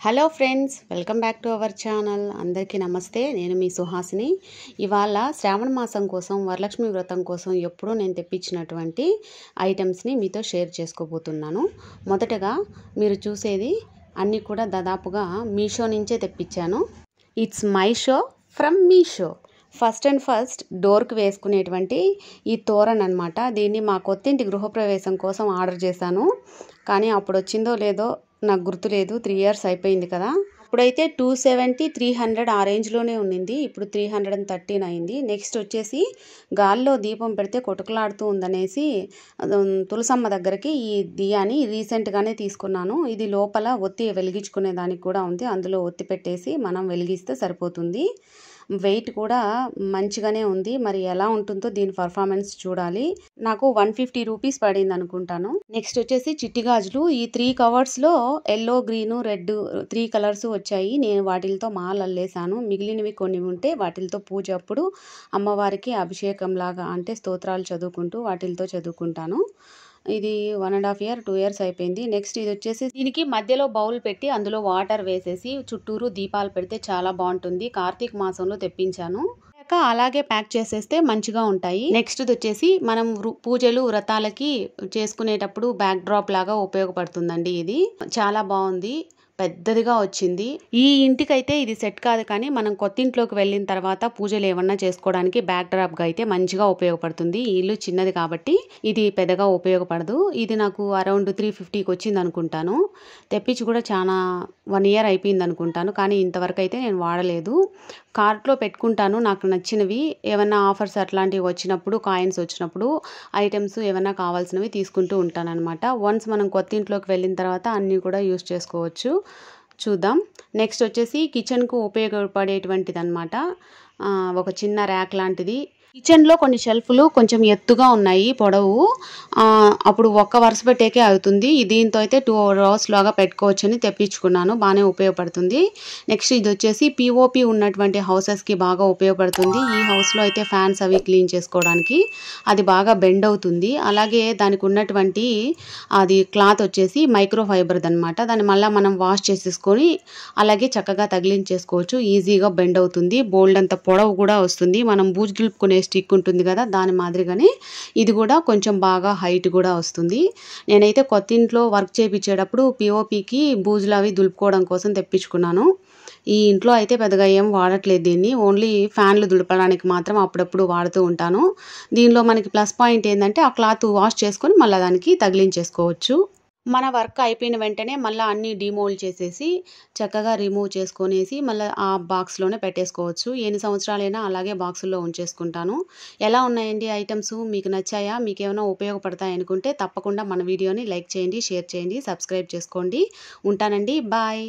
Hello friends, welcome back to our channel. అందరికీ నమస్తే. నేను మీ సుహాసిని. ఇవాళ శ్రావణ మాసం కోసం, వరలక్ష్మి వ్రతం కోసం ఎప్పుడూ నేను తెప్పించినటువంటి ఐటమ్స్ని మీతో షేర్ చేసుకోబోతున్నాను. మొదటగా మీరు చూసేది అన్నీ కూడా దాదాపుగా మీషో నుంచే తెప్పించాను. It's my show from Meesho. First డోర్కి వేసుకునేటువంటి ఈ తోరణ్ అనమాట. దీన్ని మా కొత్తింటి గృహప్రవేశం కోసం ఆర్డర్ చేశాను. కానీ అప్పుడు వచ్చిందో లేదో నాకు గుర్తులేదు. 3 years అయిపోయింది కదా. అప్పుడైతే 270, 300 ఆ రేంజ్లోనే ఉండింది. ఇప్పుడు 313 అయింది. నెక్స్ట్ వచ్చేసి గాల్లో దీపం పెడితే కొట్టుకులాడుతూ ఉందనేసి తులసమ్మ దగ్గరికి ఈ దియాని రీసెంట్గానే తీసుకున్నాను. ఇది లోపల ఒత్తి వెలిగించుకునే దానికి కూడా ఉంది. అందులో ఒత్తి పెట్టేసి మనం వెలిగిస్తే సరిపోతుంది. వెయిట్ కూడా మంచిగానే ఉంది. మరి ఎలా ఉంటుందో దీని పర్ఫార్మెన్స్ చూడాలి. నాకు 150 రూపీస్ పడింది అనుకుంటాను. నెక్స్ట్ వచ్చేసి చిట్టి గాజులు. ఈ 3 కవర్స్లో ఎల్లో, గ్రీను, రెడ్ 3 కలర్స్ వచ్చాయి. నేను వాటితో మాల అల్లేసాను. మిగిలినవి కొన్ని ఉంటే వాటితో పూజ అప్పుడు అమ్మవారికి అభిషేకం లాగా అంటే స్తోత్రాలు చదువుకుంటూ వాటితో చదువుకుంటాను. ఇది 1.5 year 2 years అయిపోయింది. నెక్స్ట్ ఇది వచ్చేసి దీనికి మధ్యలో బౌల్ పెట్టి అందులో వాటర్ వేసేసి చుట్టూరు దీపాలు పెడితే చాలా బాగుంటుంది. కార్తీక మాసంలో తెప్పించాను. అలాగే ప్యాక్ చేసేస్తే మంచిగా ఉంటాయి. నెక్స్ట్ వచ్చేసి మనం పూజలు వ్రతాలకి చేసుకునేటప్పుడు బ్యాక్ డ్రాప్ లాగా ఉపయోగపడుతుందండి. ఇది చాలా బాగుంది. పెద్దదిగా వచ్చింది. ఈ ఇంటికైతే ఇది సెట్ కాదు, కానీ మనం కొత్త ఇంట్లోకి వెళ్ళిన తర్వాత పూజలు ఏమన్నా చేసుకోవడానికి బ్యాక్ డ్రాప్గా అయితే మంచిగా ఉపయోగపడుతుంది. ఈ ఇల్లు చిన్నది కాబట్టి ఇది పెద్దగా ఉపయోగపడదు. ఇది నాకు అరౌండ్ 350కి వచ్చింది అనుకుంటాను. తెప్పించి కూడా చాలా 1 year అయిపోయింది అనుకుంటాను. కానీ ఇంతవరకు అయితే నేను వాడలేదు. కార్ట్లో పెట్టుకుంటాను నాకు నచ్చినవి. ఏమన్నా ఆఫర్స్ అట్లాంటివి వచ్చినప్పుడు, కాయిన్స్ వచ్చినప్పుడు, ఐటమ్స్ ఏమన్నా కావాల్సినవి తీసుకుంటూ ఉంటాను అనమాట. వన్స్ మనం కొత్త ఇంట్లోకి వెళ్ళిన తర్వాత అన్నీ కూడా యూస్ చేసుకోవచ్చు. చూద్దాం. నెక్స్ట్ వచ్చేసి కిచెన్కు ఉపయోగపడేటువంటిది అనమాట. ఒక చిన్న ర్యాక్ లాంటిది. కిచెన్లో కొన్ని షెల్ఫ్లు కొంచెం ఎత్తుగా ఉన్నాయి, పొడవు. అప్పుడు ఒక్క వరుస పెట్టేకే అవుతుంది. దీంతో అయితే 2 rows లాగా పెట్టుకోవచ్చని తెప్పించుకున్నాను. బాగానే ఉపయోగపడుతుంది. నెక్స్ట్ ఇది వచ్చేసి పిఓపి ఉన్నటువంటి హౌసెస్కి బాగా ఉపయోగపడుతుంది. ఈ హౌస్లో అయితే ఫ్యాన్స్ అవి క్లీన్ చేసుకోవడానికి అది బాగా బెండ్ అవుతుంది. అలాగే దానికి ఉన్నటువంటి అది క్లాత్ వచ్చేసి మైక్రో ఫైబర్ది అనమాట. దాన్ని మళ్ళీ మనం వాష్ చేసేసుకొని అలాగే చక్కగా తగిలించేసుకోవచ్చు. ఈజీగా బెండ్ అవుతుంది. బోల్డ్ అంత పొడవు కూడా వస్తుంది. మనం బూజు దులుపుకునే స్టిక్ ఉంటుంది కదా, దాని మాదిరిగానే ఇది కూడా కొంచెం బాగా హైట్ కూడా వస్తుంది. నేనైతే కొత్త ఇంట్లో వర్క్ చేయించేటప్పుడు పిఓపికి బూజులు అవి దులుపుకోవడం కోసం తెప్పించుకున్నాను. ఈ ఇంట్లో అయితే పెద్దగా ఏం వాడట్లేదు దీన్ని. ఓన్లీ ఫ్యాన్లు దులపడానికి మాత్రం అప్పుడప్పుడు వాడుతూ ఉంటాను. దీనిలో మనకి ప్లస్ పాయింట్ ఏంటంటే ఆ క్లాత్ వాష్ చేసుకొని మళ్ళీ దానికి తగిలించేసుకోవచ్చు. మన వర్క్ అయిపోయిన వెంటనే మళ్ళీ అన్నీ డిమోల్డ్ చేసేసి చక్కగా రిమూవ్ చేసుకొనేసి మళ్ళీ ఆ బాక్స్లోనే పెట్టేసుకోవచ్చు. ఎన్ని సంవత్సరాలైనా అలాగే బాక్సుల్లో ఉంచేసుకుంటాను. ఎలా ఉన్నాయండి ఐటమ్స్? మీకు నచ్చాయా? మీకు ఏమైనా ఉపయోగపడతాయి అనుకుంటే తప్పకుండా మన వీడియోని లైక్ చేయండి, షేర్ చేయండి, సబ్స్క్రైబ్ చేసుకోండి. ఉంటానండి. బాయ్.